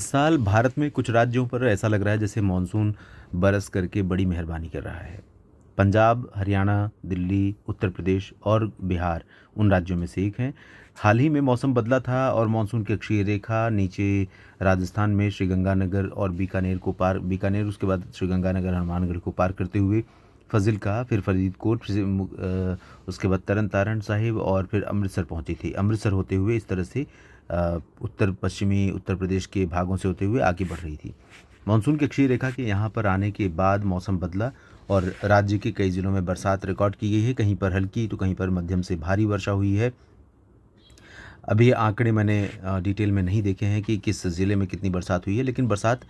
साल भारत में कुछ राज्यों पर ऐसा लग रहा है जैसे मानसून बरस करके बड़ी मेहरबानी कर रहा है। पंजाब, हरियाणा, दिल्ली, उत्तर प्रदेश और बिहार उन राज्यों में से एक हैं। हाल ही में मौसम बदला था और मानसून की अक्षीय रेखा नीचे राजस्थान में श्रीगंगानगर और बीकानेर उसके बाद श्रीगंगानगर हनुमानगढ़ को पार करते हुए फ़ाज़िलका, फिर फ़रीदकोट, उसके बाद तरन तारण साहिब और फिर अमृतसर पहुंची थी। अमृतसर होते हुए इस तरह से उत्तर पश्चिमी उत्तर प्रदेश के भागों से होते हुए आगे बढ़ रही थी। मानसून की अक्षीय रेखा के यहाँ पर आने के बाद मौसम बदला और राज्य के कई ज़िलों में बरसात रिकॉर्ड की गई है। कहीं पर हल्की तो कहीं पर मध्यम से भारी वर्षा हुई है। अभी आंकड़े मैंने डिटेल में नहीं देखे हैं कि किस ज़िले में कितनी बरसात हुई है, लेकिन बरसात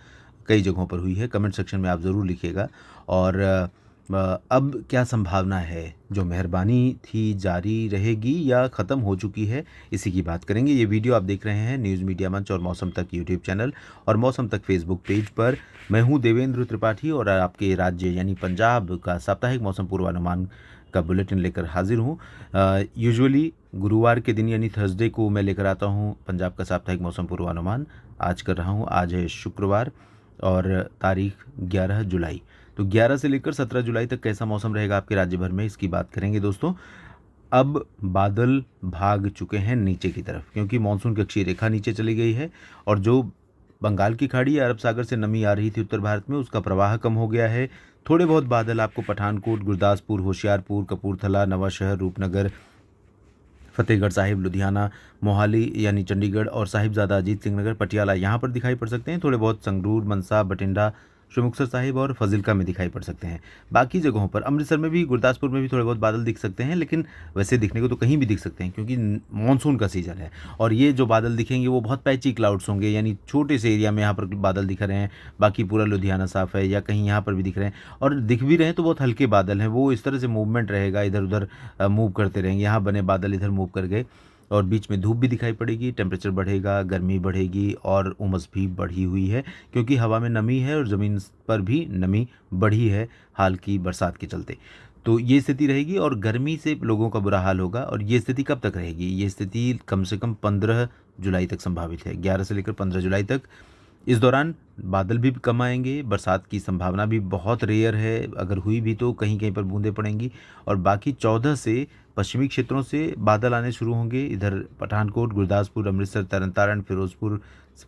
कई जगहों पर हुई है। कमेंट सेक्शन में आप ज़रूर लिखिएगा। और अब क्या संभावना है, जो मेहरबानी थी जारी रहेगी या ख़त्म हो चुकी है, इसी की बात करेंगे। ये वीडियो आप देख रहे हैं न्यूज़ मीडिया मंच और मौसम तक यूट्यूब चैनल और मौसम तक फेसबुक पेज पर। मैं हूँ देवेंद्र त्रिपाठी और आपके राज्य यानी पंजाब का साप्ताहिक मौसम पूर्वानुमान का बुलेटिन लेकर हाजिर हूँ। यूजुअली गुरुवार के दिन यानी थर्सडे को मैं लेकर आता हूँ पंजाब का साप्ताहिक मौसम पूर्वानुमान। आज कर रहा हूँ, आज है शुक्रवार और तारीख 11 जुलाई। तो 11 से लेकर 17 जुलाई तक कैसा मौसम रहेगा आपके राज्य भर में, इसकी बात करेंगे दोस्तों। अब बादल भाग चुके हैं नीचे की तरफ, क्योंकि मानसून की अक्षीय रेखा नीचे चली गई है और जो बंगाल की खाड़ी या अरब सागर से नमी आ रही थी उत्तर भारत में, उसका प्रवाह कम हो गया है। थोड़े बहुत बादल आपको पठानकोट, गुरदासपुर, होशियारपुर, कपूरथला, नवांशहर, रूपनगर, फतेहगढ़ साहिब, लुधियाना, मोहाली यानी चंडीगढ़ और साहिबजादा अजीत सिंह नगर, पटियाला यहाँ पर दिखाई पड़ सकते हैं। थोड़े बहुत संगरूर, मनसा, बठिंडा, श्री मुक्तसर साहिब और फजिल्का में दिखाई पड़ सकते हैं। बाकी जगहों पर अमृतसर में भी, गुरदासपुर में भी थोड़े बहुत बादल दिख सकते हैं, लेकिन वैसे दिखने को तो कहीं भी दिख सकते हैं क्योंकि मानसून का सीज़न है। और ये जो बादल दिखेंगे वो बहुत पैची क्लाउड्स होंगे, यानी छोटे से एरिया में यहाँ पर बादल दिख रहे हैं। बाकी पूरा लुधियाना साफ़ है या कहीं यहाँ पर भी दिख रहे हैं, और दिख भी रहे हैं तो बहुत हल्के बादल हैं। वो इस तरह से मूवमेंट रहेगा, इधर उधर मूव करते रहेंगे। यहाँ बने बादल इधर मूव कर गए और बीच में धूप भी दिखाई पड़ेगी, टेम्परेचर बढ़ेगा, गर्मी बढ़ेगी और उमस भी बढ़ी हुई है क्योंकि हवा में नमी है और ज़मीन पर भी नमी बढ़ी है हाल की बरसात के चलते। तो ये स्थिति रहेगी और गर्मी से लोगों का बुरा हाल होगा। और ये स्थिति कब तक रहेगी? ये स्थिति कम से कम 15 जुलाई तक संभावित है, 11 से लेकर 15 जुलाई तक। इस दौरान बादल भी कम आएंगे, बरसात की संभावना भी बहुत रेयर है, अगर हुई भी तो कहीं कहीं पर बूंदें पड़ेंगी। और बाकी 14 से पश्चिमी क्षेत्रों से बादल आने शुरू होंगे। इधर पठानकोट, गुरदासपुर, अमृतसर, तरन तारण, फिरोजपुर,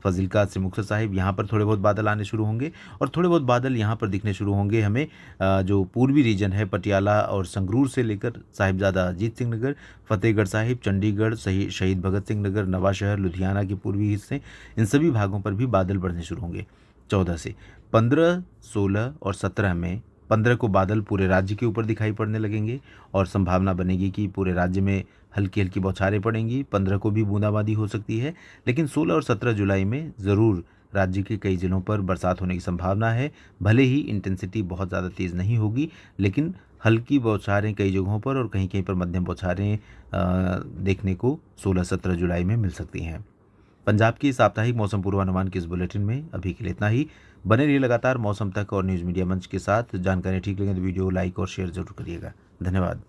फजिल्का से मुक्तसर साहिब यहाँ पर थोड़े बहुत बादल आने शुरू होंगे। और थोड़े बहुत बादल यहाँ पर दिखने शुरू होंगे हमें जो पूर्वी रीजन है, पटियाला और संगरूर से लेकर साहिबजादा अजीत सिंह नगर, फतेहगढ़ साहिब, चंडीगढ़, शहीद भगत सिंह नगर, नवांशहर, लुधियाना के पूर्वी हिस्से, इन सभी भागों पर भी बादल बढ़ने शुरू होंगे 14 से। 15, 16 और 17 में 15 को बादल पूरे राज्य के ऊपर दिखाई पड़ने लगेंगे और संभावना बनेगी कि पूरे राज्य में हल्की हल्की बौछारें पड़ेंगी। 15 को भी बूंदाबांदी हो सकती है, लेकिन 16 और 17 जुलाई में ज़रूर राज्य के कई ज़िलों पर बरसात होने की संभावना है। भले ही इंटेंसिटी बहुत ज़्यादा तेज़ नहीं होगी, लेकिन हल्की बौछारें कई जगहों पर और कहीं कहीं पर मध्यम बौछारें देखने को 16-17 जुलाई में मिल सकती हैं। पंजाब की साप्ताहिक मौसम पूर्वानुमान के इस बुलेटिन में अभी के लिए इतना ही। बने रहिए लगातार मौसम तक और न्यूज़ मीडिया मंच के साथ। जानकारी ठीक लगे तो वीडियो लाइक और शेयर जरूर करिएगा। धन्यवाद।